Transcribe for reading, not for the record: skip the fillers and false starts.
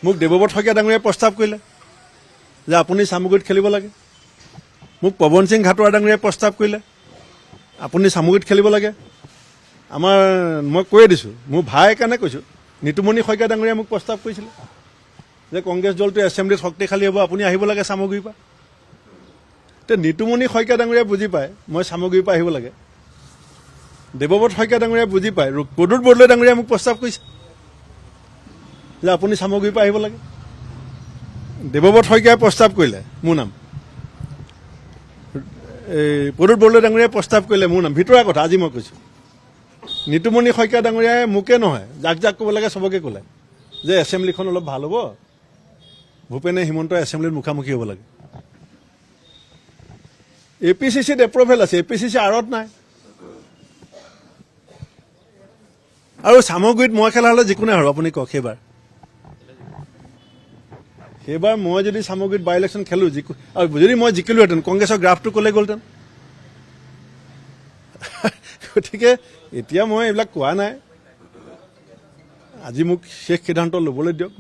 মোক দেৱব্ৰত শইকীয়া ডাঙৰীয়াই প্ৰস্তাৱ কৰিলে যে আপুনি চামগুৰিত খেলিব লাগে। মোক পৱন সিং ঘাটোৱাৰ ডাঙৰীয়াই প্ৰস্তাৱ কৰিলে আপুনি চামগুৰিত খেলিব লাগে। মই কৈয়ে দিছোঁ, মোৰ ভাই কাৰণে কৈছোঁ, নিতুমণি শইকীয়া ডাঙৰীয়াই মোক প্ৰস্তাৱ কৰিছিলে যে কংগ্ৰেছ দলটো এছেম্বলিত শক্তিশালী হ'ব, আপুনি আহিব লাগে চামগুৰিৰ পৰা। এতিয়া নিতুমণি শইকীয়া ডাঙৰীয়াই বুজি পায় মই চামগুৰিৰ পৰা আহিব লাগে। দেৱব্ৰত শইকীয়া ডাঙৰীয়াই বুজি পায়, প্ৰদ্যুৎ বৰদলৈ ডাঙৰীয়াই মোক প্ৰস্তাৱ কৰিছে যে আপুনি চামগুৰিৰ পৰা আহিব লাগে। দেৱব্ৰত শইকীয়াই প্ৰস্তাৱ কৰিলে মোৰ নাম, প্ৰদ্যুৎ বৰদলৈ ডাঙৰীয়াই প্ৰস্তাৱ কৰিলে মোৰ নাম। ভিতৰুৱা কথা আজি মই কৈছোঁ। নিতুমণি শইকীয়া ডাঙৰীয়াই মোকে নহয়, যাক যাক ক'ব লাগে চবকে ক'লে যে এছেম্বলিখন অলপ ভাল হ'ব, ভূপেনে হিমন্ত এছেম্বলিত মুখামুখি হ'ব লাগে। APCCত এপ্ৰুভেল আছে, APCC আঁৰত নাই। আৰু চামগুৰিত মই খেলা হ'লে যিকোনে হাৰো, আপুনি কওক। সেইবাৰ মই যদি চামগুৰিত বাই ইলেকশ্যন খেলোঁ, আৰু যদি মই জিকিলোহেঁতেন, কংগ্ৰেছৰ গ্ৰাফটো ক'লে গ'লহেঁতেন। গতিকে এতিয়া মই এইবিলাক কোৱা নাই, আজি মোক শেষ সিদ্ধান্ত ল'বলৈ দিয়ক।